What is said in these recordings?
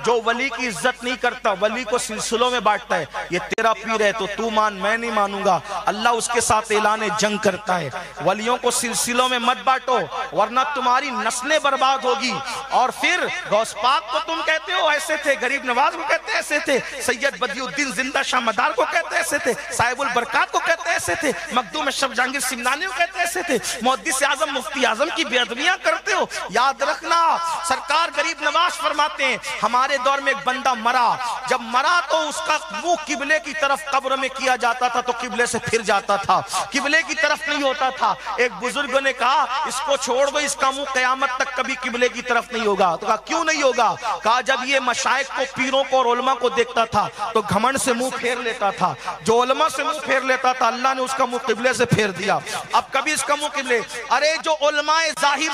जो वली की इज्जत नहीं करता, वली को सिलसिलों में बांटता है, ये तेरा पीर है तो तू मान, मैं नहीं मानूंगा, अल्लाह उसके साथ ऐलान जंग करता है। वलियों को सिलसिलों में मत बांटो वरना तुम्हारी नस्लें बर्बाद होगी। और फिर गौस पाक को तुम कहते हो ऐसे थे, गरीब नवाज को कहते ऐसे थे, सैयद बदियुद्दीन जिंदा शाह मदार को कहते ऐसे थे, साहिबुल बरकात को कहते ऐसे थे, मखदूम अशरफ जहांगीर सिमनानी को कहते ऐसे थे, मुहद्दिस आजम मुफ्ती आजम की बेअदबियां करते हो। याद रखना, सरकार गरीब नवाज फरमाते हैं हमारे दौर में एक बंदा मरा, जब मरा तो उसका मुंह किबले की तरफ कब्र में किया जाता था तो किबले से फिर जाता था, किबले की तरफ नहीं होता था। एक बुजुर्ग ने कहा इसको छोड़ दो, इसका मुंह कयामत तक कभी किबले की तरफ नहीं होगा। तो कहा क्यों नहीं होगा? कहा जब ये मशाइख को, पीरों को और उलमा को देखता था तो घमंड से मुंह फेर लेता था, जो उलमा से मुंह फेर लेता था अल्लाह ने उसका मुंह किबले से फेर दिया, अब कभी इसका मुंह किबले। अरे जो उलमाए जाहिर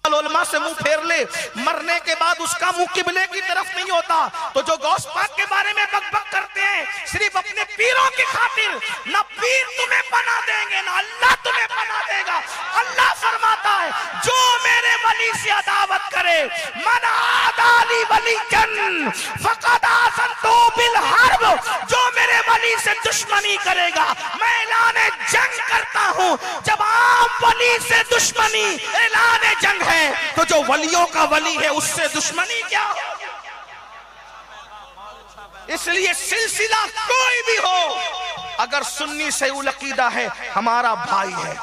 उलमा से मुंह फेर ले, मरने के बाद उसका मुंह किबले की तरफ नहीं होता। तो जो गौस पाक के बारे में बकबक करते हैं सिर्फ अपने पीरों की खातिर, ना पीर तुम्हें पना देंगे ना अल्लाह तुम्हें पना देगा। अल्लाह फरमाता है जो मेरे वली से अदावत करे, मन आदाली वलीजन फकद आज़नतु बिल हर्ब, जो मेरे वली से दुश्मनी करेगा मैं ऐलान जंग करता हूं। जब आम वली से दुश्मनी ऐलान जंग है तो जो वलियों का वली है उससे दुश्मनी क्या? इसलिए सिलसिला कोई भी हो, अगर सुन्नी से उल अकीदा है हमारा भाई है,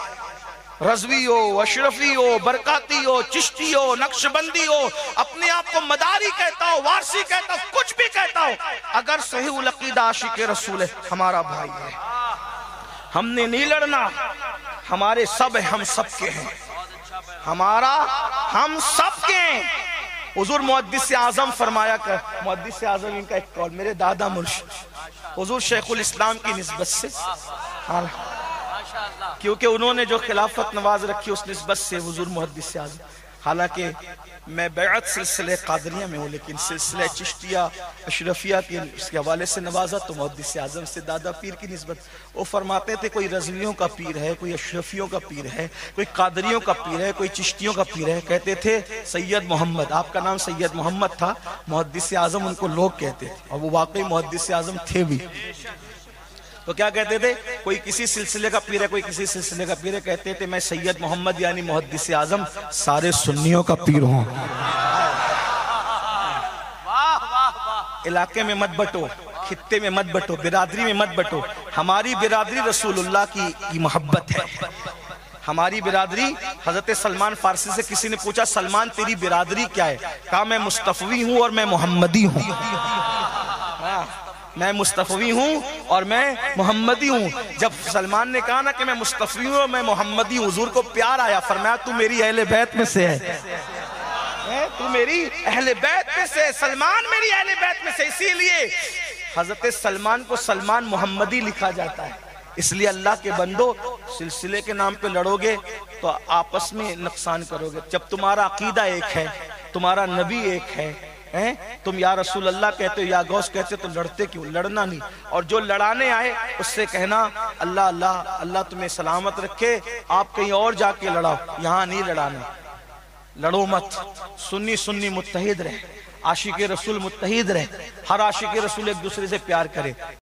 रज़वी हो, अशरफी हो, बरकाती हो, चिश्ती हो, नक्शबंदी हो, अपने आप को मदारी कहता हो, वारसी कहता हो, कुछ भी कहता हो, अगर सही उल अकीदा आशिक रसूल है हमारा भाई है। हमने नहीं लड़ना, हमारे सब है, हम सबके हैं, हमारा हम सबके हैं। हुजूर मुहद्दिस आजम फरमाया कर, मुहद्दिस आजम इनका एक कौल, मेरे दादा मुर्शिद हुजूर शेखुल इस्लाम की निस्बत से, क्योंकि उन्होंने जो खिलाफत नवाज रखी उस निस्बत से हुजूर मुहद्दिस आजम, हालांकि मैं बैअत सिलसिले कादरिया में हूँ लेकिन सिलसिले चिश्तिया अशरफिया के इसके हवाले से नवाजा तो मुहद्दिस आजम से दादा पीर की निस्बत। वो फरमाते थे कोई रज़वियों का पीर है, कोई अशरफियों का पीर है, कोई कादरियों का पीर है, कोई चिश्तियों का पीर है, कहते थे सैयद मोहम्मद, आपका नाम सैयद मोहम्मद था, मुहद्दिस आजम उनको लोग कहते थे और वो वाकई मुहद्दिस आजम थे भी। तो क्या कहते थे? कोई किसी सिलसिले का पीर है, कोई किसी सिलसिले का पीर है, कहते थे मैं सैयद मोहम्मद यानी मुहद्दिस आजम सारे सुन्नियों का पीर हूं। इलाके में मत बटो, खित्ते में मत बटो, बिरादरी में मत बटो। हमारी बिरादरी रसूलुल्लाह की मोहब्बत है, हमारी बिरादरी। हजरत सलमान फारसी से किसी ने पूछा सलमान तेरी बिरादरी क्या है? कहा मैं मुस्तफवी हूं और मैं मोहम्मदी हूं। मैं मुस्तफवी हूँ और मैं मोहम्मदी हूँ। जब सलमान ने कहा ना कि मैं मुस्तफवी हूँ और मैं मोहम्मदी हूँ, हुजूर को प्यार आया, फरमाया तू मेरी अहले बैत में से है, तू मेरी अहले बैत में से, सलमान मेरी अहले बैत में से। इसीलिए हजरत सलमान को सलमान मोहम्मदी लिखा जाता है। इसलिए अल्लाह के बंदो, सिलसिले के नाम पे लड़ोगे तो आपस में नुकसान करोगे। जब तुम्हारा अकीदा एक है, तुम्हारा नबी एक है, तुम या रसूल अल्लाह कहते हो, या गौस कहते हो, तो लड़ते क्यों? लड़ना नहीं। और जो लड़ाने आए उससे कहना अल्लाह अल्लाह अल्लाह तुम्हें सलामत रखे, आप कहीं और जाके लड़ाओ, यहाँ नहीं लड़ाना। लड़ो मत। सुन्नी सुन्नी मुत्तहिद रहे, आशिक रसूल मुत्तहिद रहे, हर आशिक रसूल एक दूसरे से प्यार करे।